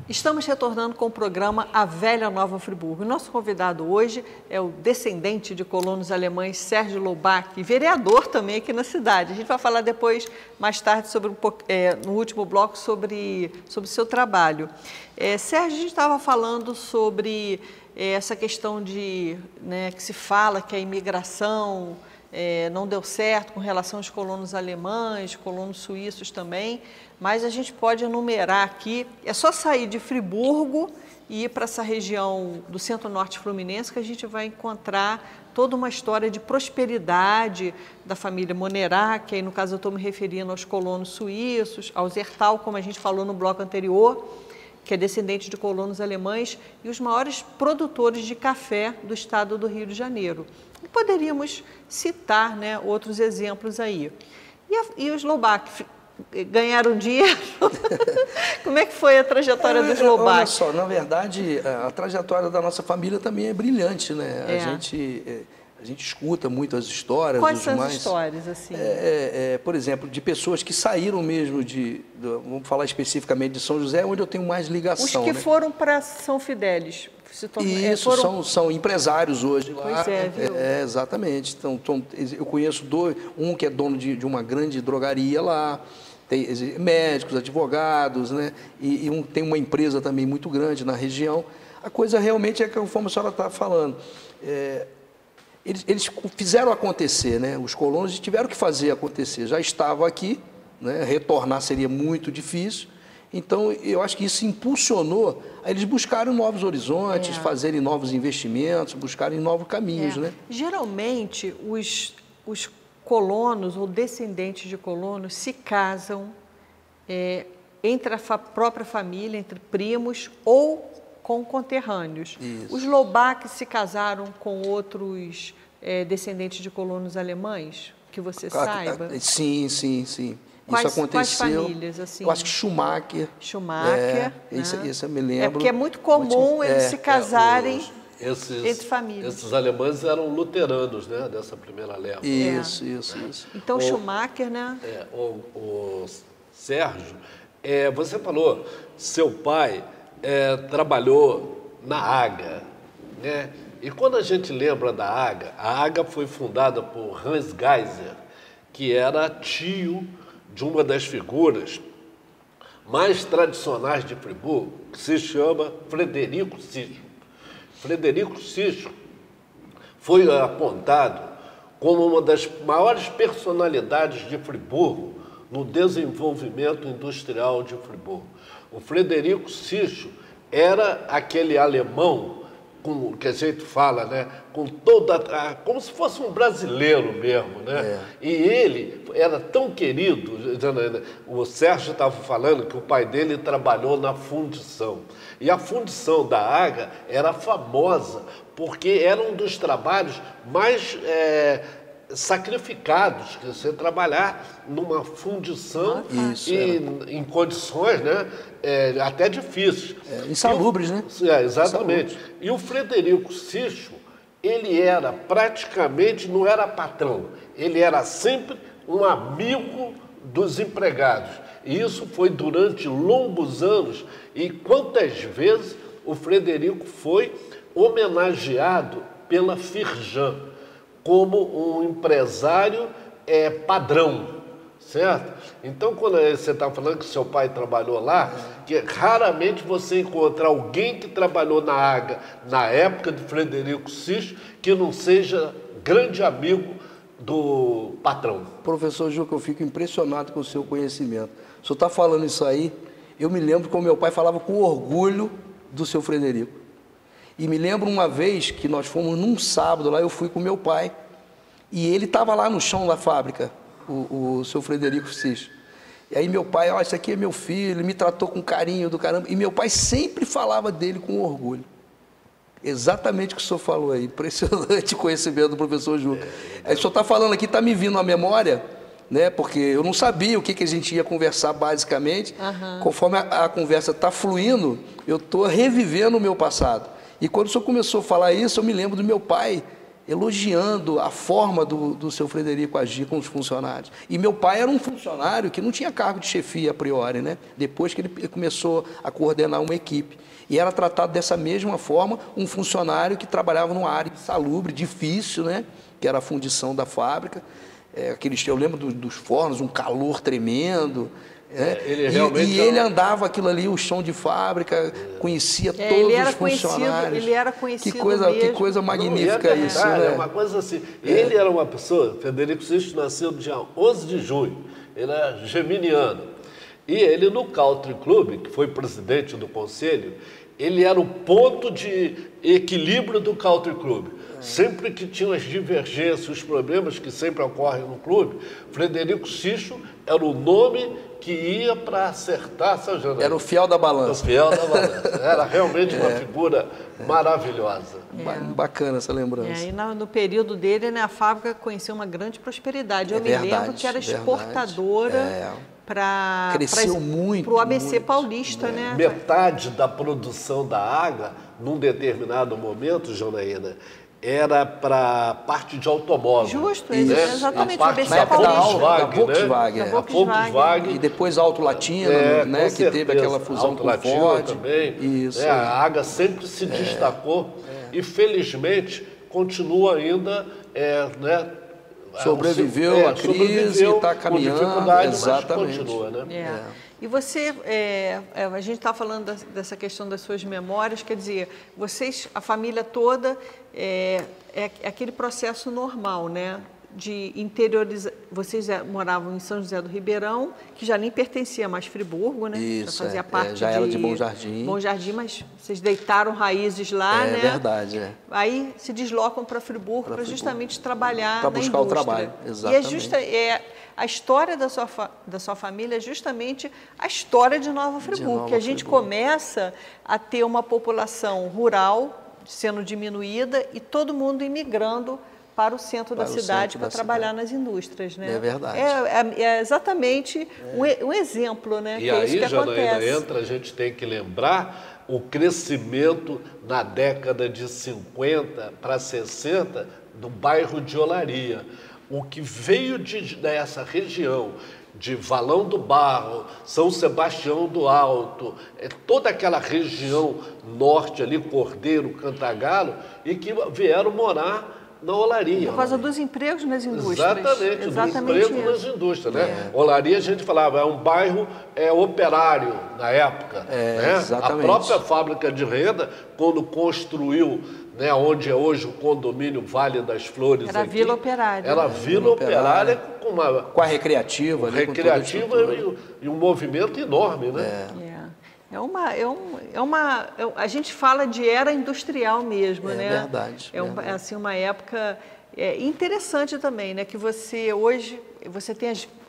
Estamos retornando com o programa A Velha Nova Friburgo. O nosso convidado hoje é o descendente de colonos alemães Sérgio Loubach, vereador também aqui na cidade. A gente vai falar depois, mais tarde, no último bloco, sobre o seu trabalho. Sérgio, a gente estava falando sobre essa questão de, que se fala que a imigração não deu certo com relação aos colonos alemães, colonos suíços também, mas a gente pode enumerar aqui, é só sair de Friburgo e ir para essa região do centro-norte fluminense que a gente vai encontrar toda uma história de prosperidade da família Monerá, que aí no caso eu estou me referindo aos colonos suíços, ao Zertal, como a gente falou no bloco anterior, que é descendente de colonos alemães, e os maiores produtores de café do estado do Rio de Janeiro. E poderíamos citar outros exemplos aí. E os Loubach ganharam dinheiro? Como é que foi a trajetória dos Loubach? Olha só, na verdade, a trajetória da nossa família também é brilhante, né? A gente escuta muitas histórias. Quais são as histórias, assim? Por exemplo, de pessoas que saíram mesmo vamos falar especificamente de São José, onde eu tenho mais ligação. Os que foram para São Fidélis. Isso, são empresários hoje lá. Pois é, viu? Exatamente. Então, eu conheço um que é dono de uma grande drogaria lá, tem médicos, advogados, né? E tem uma empresa também muito grande na região. A coisa realmente é conforme a senhora está falando. Eles fizeram acontecer, né? Os colonos tiveram que fazer acontecer. Já estavam aqui, né? Retornar seria muito difícil. Então, eu acho que isso impulsionou a eles buscarem novos horizontes, fazerem novos investimentos, buscarem novos caminhos, né? Geralmente, os colonos ou descendentes de colonos se casam entre a própria família, entre primos ou com conterrâneos. Isso. Os Loubach se casaram com outros descendentes de colonos alemães, que você saiba? Sim. Isso aconteceu. Quais famílias, assim? Eu acho que Schumacher. Isso eu me lembro. Porque é muito comum eles se casarem entre famílias. Esses alemães eram luteranos, né? Dessa primeira leva. Isso. Então, Schumacher, né? O Sérgio, você falou, seu pai trabalhou na AGA, né? E quando a gente lembra da AGA, a AGA foi fundada por Hans Geiser, que era tio de uma das figuras mais tradicionais de Friburgo, que se chama Frederico Sicho. Frederico Sicho foi apontado como uma das maiores personalidades de Friburgo no desenvolvimento industrial de Friburgo. O Frederico Sicho era aquele alemão que a gente fala, né, como se fosse um brasileiro mesmo, né? E ele era tão querido, o Sérgio estava falando que o pai dele trabalhou na fundição. E a fundição da AGA era famosa porque era um dos trabalhos mais sacrificados, que você trabalhar numa fundição em condições, né, até difíceis. Insalubres, né? Exatamente. Insalubres. E o Frederico Sicho, ele era praticamente, não era patrão, ele era sempre um amigo dos empregados. E isso foi durante longos anos. E quantas vezes o Frederico foi homenageado pela Firjan como um empresário padrão, certo? Então, quando você está falando que seu pai trabalhou lá, que raramente você encontra alguém que trabalhou na AGA na época de Frederico Sicho que não seja grande amigo do patrão. Professor Juca, eu fico impressionado com o seu conhecimento. O senhor está falando isso aí, eu me lembro como meu pai falava com orgulho do seu Frederico. E me lembro uma vez que nós fomos num sábado lá, eu fui com meu pai, e ele estava lá no chão da fábrica, o seu Frederico Sicho. E aí meu pai, esse aqui é meu filho, ele me tratou com carinho do caramba, e meu pai sempre falava dele com orgulho. Exatamente o que o senhor falou aí, impressionante o conhecimento do professor Juca. Aí o senhor está falando aqui, está me vindo à memória, né, porque eu não sabia o que a gente ia conversar basicamente. Conforme a conversa está fluindo, eu estou revivendo o meu passado. E quando o senhor começou a falar isso, eu me lembro do meu pai, elogiando a forma do seu Frederico agir com os funcionários. E meu pai era um funcionário que não tinha cargo de chefia a priori, né? Depois que ele começou a coordenar uma equipe. E era tratado dessa mesma forma um funcionário que trabalhava numa área insalubre, difícil, né? Que era a fundição da fábrica. Eu lembro dos fornos, um calor tremendo. Ele andava aquilo ali, o chão de fábrica, conhecia todos os funcionários. Ele era conhecido que coisa magnífica isso, né? É uma coisa assim. Ele era uma pessoa, Frederico Sisto nasceu no dia 11 de junho, ele era geminiano. E ele no Country Club, que foi presidente do conselho, ele era o ponto de equilíbrio do Country Club. Sempre que tinham as divergências, os problemas que sempre ocorrem no clube, Frederico Sisto era o nome que ia para acertar essa janela. Era o fiel da balança. O fiel da balança. Era realmente uma figura maravilhosa. Bacana essa lembrança. E no período dele, né, a fábrica conheceu uma grande prosperidade. Eu me lembro que era exportadora para o ABC muito, paulista, né? Metade da produção da AGA, num determinado momento, Janaína, era para a parte de automóvel. Justo, exatamente. A parte da Volkswagen, né? A Volkswagen. E depois a Auto Latina, né? Que teve aquela fusão com o Ford. Também. Isso. A AGA sempre se destacou e, felizmente, continua ainda, sobreviveu à crise e está caminhando. Exatamente. Mas continua, né? E você, a gente está falando dessa questão das suas memórias, quer dizer, vocês, a família toda, é aquele processo normal, né? De interiorizar. Vocês moravam em São José do Ribeirão, que já nem pertencia mais a Friburgo, né? Isso, já fazia parte já era de Bom Jardim. Bom Jardim, mas vocês deitaram raízes lá, né? É verdade, Aí se deslocam para Friburgo para justamente trabalhar na indústria. Para buscar o trabalho, exatamente. E a história da sua família é justamente a história de Nova Friburgo, que a gente começa a ter uma população rural sendo diminuída e todo mundo imigrando para o centro da cidade para trabalhar nas indústrias, né? É verdade. É exatamente um exemplo, né? E aí, Janaína, a gente tem que lembrar o crescimento na década de 50 para 60 do bairro de Olaria. O que veio dessa região de Valão do Barro, São Sebastião do Alto, toda aquela região norte ali, Cordeiro, Cantagalo, e que vieram morar na Olaria. Por causa dos empregos nas indústrias. Exatamente, dos empregos nas indústrias, né? Olaria, a gente falava, é um bairro operário na época. Né? Exatamente. A própria fábrica de renda, quando construiu, né, onde é hoje o condomínio Vale das Flores. Era Vila Operária. Era Vila Operária com a recreativa. E um movimento enorme, né? A gente fala de era industrial mesmo, né? É verdade. Assim, uma época interessante também, né? Que você hoje,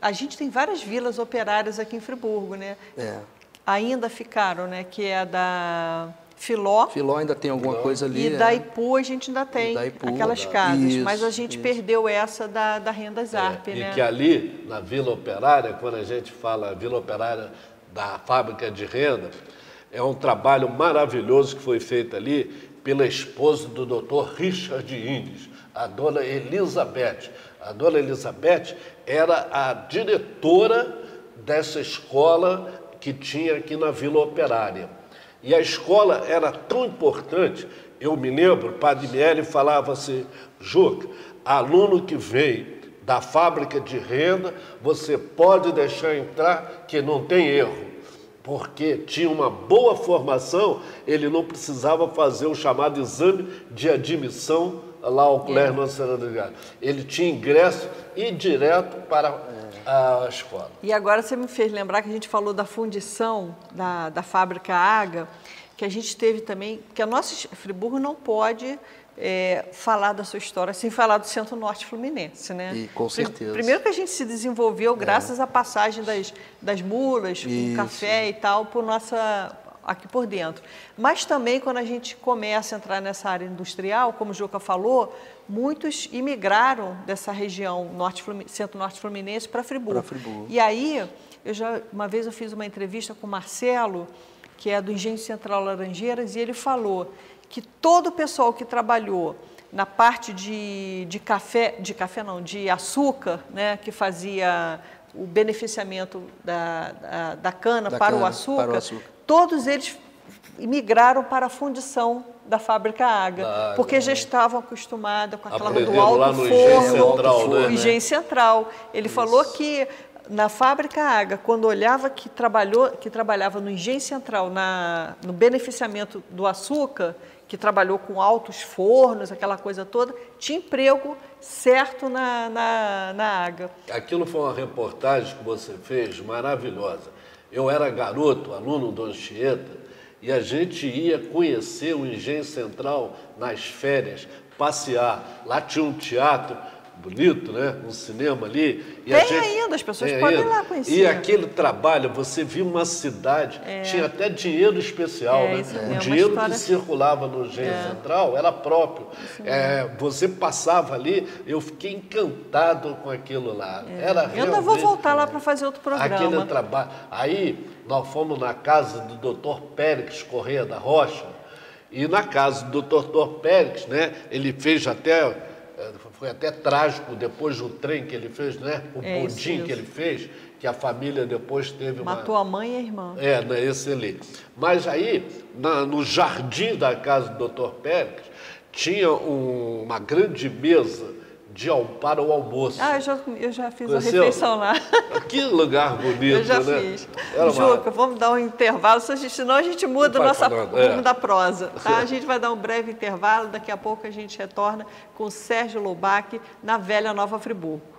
a gente tem várias vilas operárias aqui em Friburgo, né? Ainda ficaram, né? Que é a da Filó. Filó ainda tem alguma coisa ali. E da Ipu a gente ainda tem aquelas casas, mas a gente perdeu essa da Renda Zarp, né? E que ali, na Vila Operária, quando a gente fala Vila Operária da fábrica de renda, é um trabalho maravilhoso que foi feito ali pela esposa do Dr. Richard Indes, a dona Elizabeth. A dona Elizabeth era a diretora dessa escola que tinha aqui na Vila Operária. E a escola era tão importante, eu me lembro, o Padre Miele falava assim, Juca, aluno que vem da fábrica de renda, você pode deixar entrar que não tem erro, porque tinha uma boa formação, ele não precisava fazer o chamado exame de admissão lá ao Colégio Nossa Senhora do Galho. Ele tinha ingresso e ir direto para a escola. E agora você me fez lembrar que a gente falou da fundição da fábrica AGA, que a gente teve também, que a nossa Friburgo não pode falar da sua história sem falar do Centro-Norte Fluminense, né? E, com certeza. Primeiro que a gente se desenvolveu graças à passagem das mulas, com café e tal, aqui por dentro. Mas também quando a gente começa a entrar nessa área industrial, como o Juca falou, muitos imigraram dessa região Centro-Norte Fluminense para Friburgo. E aí, uma vez eu fiz uma entrevista com o Marcelo, que é do Engenho Central Laranjeiras, e ele falou que todo o pessoal que trabalhou na parte de açúcar, né, que fazia o beneficiamento da cana para o açúcar, todos eles migraram para a fundição da fábrica Aga, porque já estavam acostumados com aquela do alto forno, Engenho Central. Ele falou que na fábrica Aga, quando olhava que trabalhava no Engenho Central, no beneficiamento do açúcar, que trabalhou com altos fornos, aquela coisa toda, tinha emprego certo na Aga. Aquilo foi uma reportagem que você fez maravilhosa. Eu era garoto, aluno do Anchieta, e a gente ia conhecer o Engenho Central nas férias, passear. Lá tinha um teatro bonito, né? Um cinema ali. E ainda, as pessoas podem ir lá conhecer. E aquele trabalho, você via uma cidade, tinha até dinheiro especial, né? O dinheiro que circulava no Engenho Central era próprio. Você passava ali, eu fiquei encantado com aquilo lá. Era realmente, eu ainda vou voltar lá para fazer outro programa. Aquele trabalho. Aí, nós fomos na casa do Dr. Périx Correia da Rocha, e na casa do Dr. Périx, né? Ele fez até... Foi até trágico depois do trem que ele fez, né? O pudim que ele fez, que a família depois teve Matou a mãe e a irmã. Esse ali. Mas aí, no jardim da casa do Dr. Pérez, tinha uma grande mesa para o almoço. Eu já fiz a refeição lá. Que lugar bonito, né? Eu já fiz. Juca, vamos dar um intervalo, senão a gente muda o nosso rumo da prosa. Tá? A gente vai dar um breve intervalo, daqui a pouco a gente retorna com o Sérgio Loubach na Velha Nova Friburgo.